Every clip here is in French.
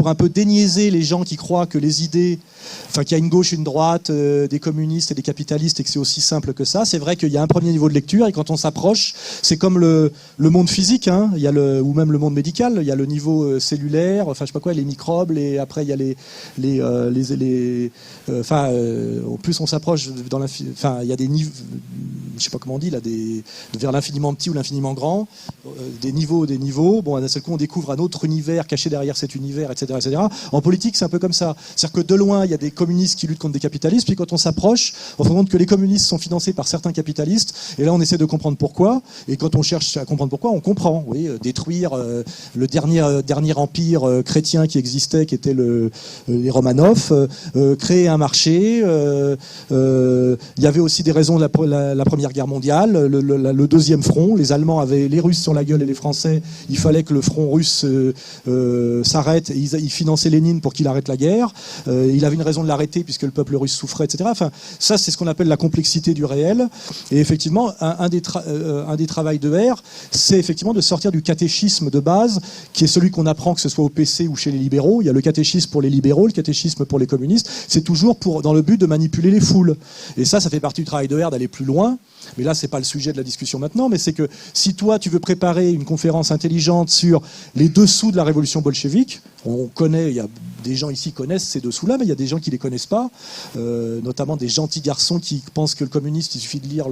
pour un peu déniaiser les gens qui croient que les idées, enfin qu'il y a une gauche, une droite, des communistes et des capitalistes et que c'est aussi simple que ça. C'est vrai qu'il y a un premier niveau de lecture et quand on s'approche, c'est comme le monde physique, hein, il y a ou même le monde médical, il y a le niveau cellulaire, enfin je sais pas quoi, les microbes, après il y a en plus on s'approche il y a des niveaux, je sais pas comment on dit là, vers l'infiniment petit ou l'infiniment grand, des niveaux. Bon, d'un seul coup on découvre un autre univers caché derrière cet univers, etc., etc. En politique c'est un peu comme ça, c'est-à-dire que de loin il y a des communistes qui luttent contre des capitalistes, puis quand on s'approche, on se rend compte que les communistes sont financés par certains capitalistes, et là on essaie de comprendre pourquoi, et quand on cherche à comprendre pourquoi, on comprend, oui, détruire le dernier empire chrétien qui existait, qui était les Romanov, créer un marché, il y avait aussi des raisons de la Première Guerre mondiale, le deuxième front, les Allemands avaient les Russes sur la gueule et les Français, il fallait que le front russe s'arrête, et ils finançaient Lénine pour qu'il arrête la guerre, il avait une raison de l'arrêter puisque le peuple russe souffrait, etc. Enfin, ça c'est ce qu'on appelle la complexité du réel, et effectivement un des travails de R, c'est effectivement de sortir du catéchisme de base, qui est celui qu'on apprend que ce soit au PC ou chez les libéraux. Il y a le catéchisme pour les libéraux, le catéchisme pour les communistes, c'est toujours dans le but de manipuler les foules. Et ça fait partie du travail de R d'aller plus loin. Mais là, c'est pas le sujet de la discussion maintenant, mais c'est que si toi, tu veux préparer une conférence intelligente sur les dessous de la révolution bolchevique, on connaît, il y a des gens ici qui connaissent ces dessous-là, mais il y a des gens qui les connaissent pas, notamment des gentils garçons qui pensent que le communiste, il suffit de lire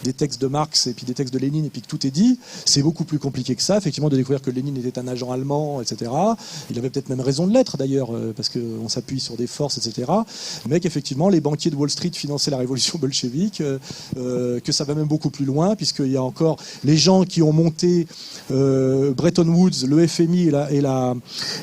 des textes de Marx et puis des textes de Lénine et puis que tout est dit. C'est beaucoup plus compliqué que ça, effectivement, de découvrir que Lénine était un agent allemand, etc. Il avait peut-être même raison de l'être, d'ailleurs, parce qu'on s'appuie sur des forces, etc. Mais qu'effectivement, les banquiers de Wall Street finançaient la révolution bolchevique, que ça va même beaucoup plus loin, puisqu'il y a encore les gens qui ont monté Bretton Woods, le FMI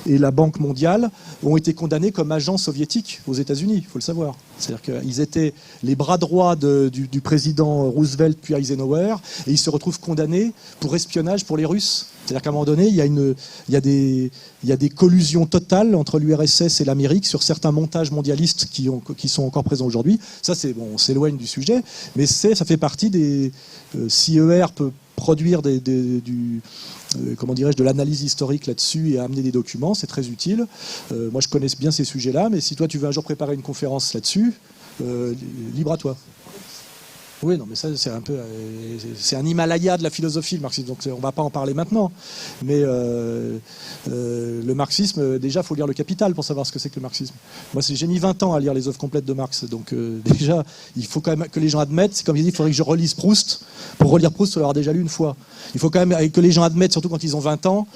et la Banque mondiale ont été condamnés comme agents soviétiques aux États-Unis, il faut le savoir. C'est-à-dire qu'ils étaient les bras droits du président Roosevelt puis Eisenhower, et ils se retrouvent condamnés pour espionnage pour les Russes. C'est-à-dire qu'à un moment donné, il y a des collusions totales entre l'URSS et l'Amérique sur certains montages mondialistes qui sont encore présents aujourd'hui. Ça, c'est bon, on s'éloigne du sujet, mais ça fait partie des... si ER peut produire comment dirais-je, de l'analyse historique là-dessus et amener des documents, c'est très utile. Moi, je connais bien ces sujets-là, mais si toi, tu veux un jour préparer une conférence là-dessus, libre à toi. Oui, non, mais ça, c'est un peu... c'est un Himalaya de la philosophie, le marxisme, donc on ne va pas en parler maintenant. Mais le marxisme, déjà, il faut lire le Capital pour savoir ce que c'est que le marxisme. Moi, j'ai mis 20 ans à lire les œuvres complètes de Marx, donc déjà, il faut quand même que les gens admettent, c'est comme il dit, il faudrait que je relise Proust. Pour relire Proust, il faut l'avoir déjà lu une fois. Il faut quand même que les gens admettent, surtout quand ils ont 20 ans,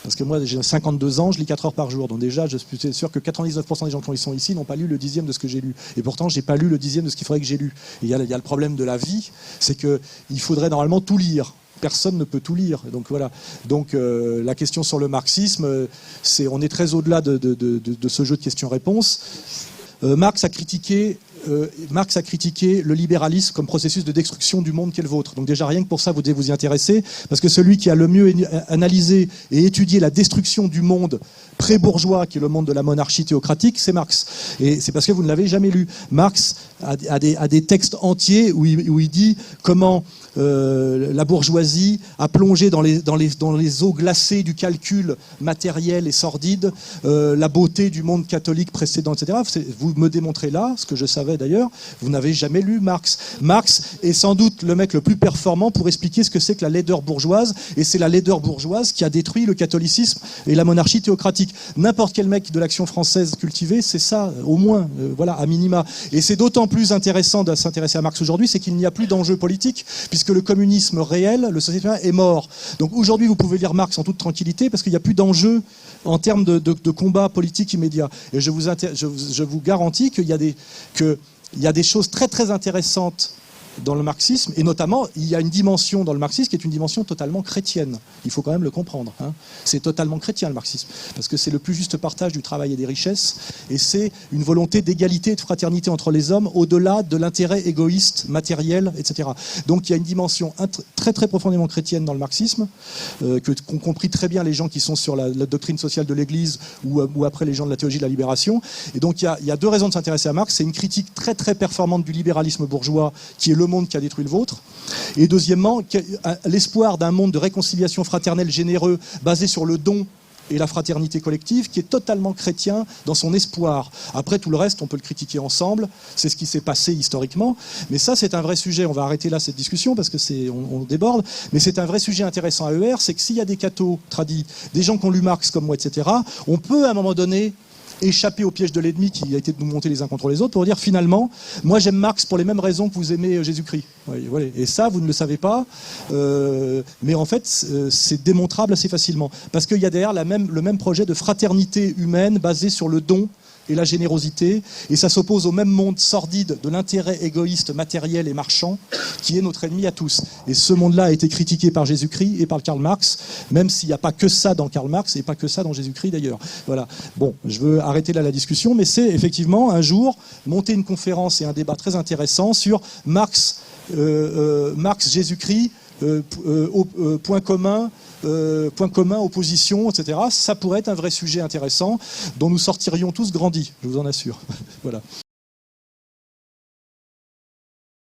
parce que moi, j'ai 52 ans, je lis 4 heures par jour. Donc déjà, je suis sûr que 99% des gens qui sont ici n'ont pas lu le 10e de ce que j'ai lu. Et pourtant, j'ai pas lu le 10e de ce qu'il faudrait que j'ai lu. Et il y a le problème de la vie, c'est qu'il faudrait normalement tout lire. Personne ne peut tout lire. Donc voilà. Donc la question sur le marxisme, on est très au-delà de ce jeu de questions-réponses. Marx a critiqué le libéralisme comme processus de destruction du monde qu'est le vôtre. Donc déjà, rien que pour ça, vous devez vous y intéresser, parce que celui qui a le mieux analysé et étudié la destruction du monde pré-bourgeois, qui est le monde de la monarchie théocratique, c'est Marx. Et c'est parce que vous ne l'avez jamais lu. Marx a des textes entiers où il dit comment la bourgeoisie a plongé dans les eaux glacées du calcul matériel et sordide la beauté du monde catholique précédent, etc. Vous me démontrez là, ce que je savais d'ailleurs, vous n'avez jamais lu Marx. Marx est sans doute le mec le plus performant pour expliquer ce que c'est que la laideur bourgeoise, et c'est la laideur bourgeoise qui a détruit le catholicisme et la monarchie théocratique. N'importe quel mec de l'action française cultivée, c'est ça, au moins, voilà, à minima. Et c'est d'autant plus intéressant de s'intéresser à Marx aujourd'hui, c'est qu'il n'y a plus d'enjeu politique, puisque le communisme réel, le socialisme est mort. Donc aujourd'hui, vous pouvez lire Marx en toute tranquillité, parce qu'il n'y a plus d'enjeu en termes de combat politique immédiat. Et je vous garantis qu'il y a des choses très très intéressantes dans le marxisme, et notamment, il y a une dimension dans le marxisme qui est une dimension totalement chrétienne. Il faut quand même le comprendre. Hein. C'est totalement chrétien, le marxisme, parce que c'est le plus juste partage du travail et des richesses, et c'est une volonté d'égalité et de fraternité entre les hommes, au-delà de l'intérêt égoïste, matériel, etc. Donc il y a une dimension très très profondément chrétienne dans le marxisme, qu'ont compris très bien les gens qui sont sur la doctrine sociale de l'Église, ou après les gens de la théologie de la libération. Et donc il y a deux raisons de s'intéresser à Marx. C'est une critique très très performante du libéralisme bourgeois, qui est le monde qui a détruit le vôtre, et deuxièmement, l'espoir d'un monde de réconciliation fraternelle généreux basé sur le don et la fraternité collective, qui est totalement chrétien dans son espoir. Après, tout le reste, on peut le critiquer ensemble, c'est ce qui s'est passé historiquement, mais ça, c'est un vrai sujet. On va arrêter là cette discussion, parce que on déborde, mais c'est un vrai sujet intéressant à ER, c'est que s'il y a des cathos tradis, des gens qui ont lu Marx comme moi, etc., on peut, à un moment donné, échapper au piège de l'ennemi qui a été de nous monter les uns contre les autres pour dire finalement, moi j'aime Marx pour les mêmes raisons que vous aimez Jésus-Christ. Voilà. Et ça, vous ne le savez pas, mais en fait, c'est démontrable assez facilement. Parce qu'il y a derrière le même projet de fraternité humaine basé sur le don et la générosité, et ça s'oppose au même monde sordide de l'intérêt égoïste, matériel et marchand, qui est notre ennemi à tous. Et ce monde-là a été critiqué par Jésus-Christ et par Karl Marx, même s'il n'y a pas que ça dans Karl Marx et pas que ça dans Jésus-Christ d'ailleurs. Voilà. Bon, je veux arrêter là la discussion, mais c'est effectivement un jour monter une conférence et un débat très intéressant sur Marx, Jésus-Christ, point commun, opposition, etc. Ça pourrait être un vrai sujet intéressant dont nous sortirions tous grandis, je vous en assure. Voilà.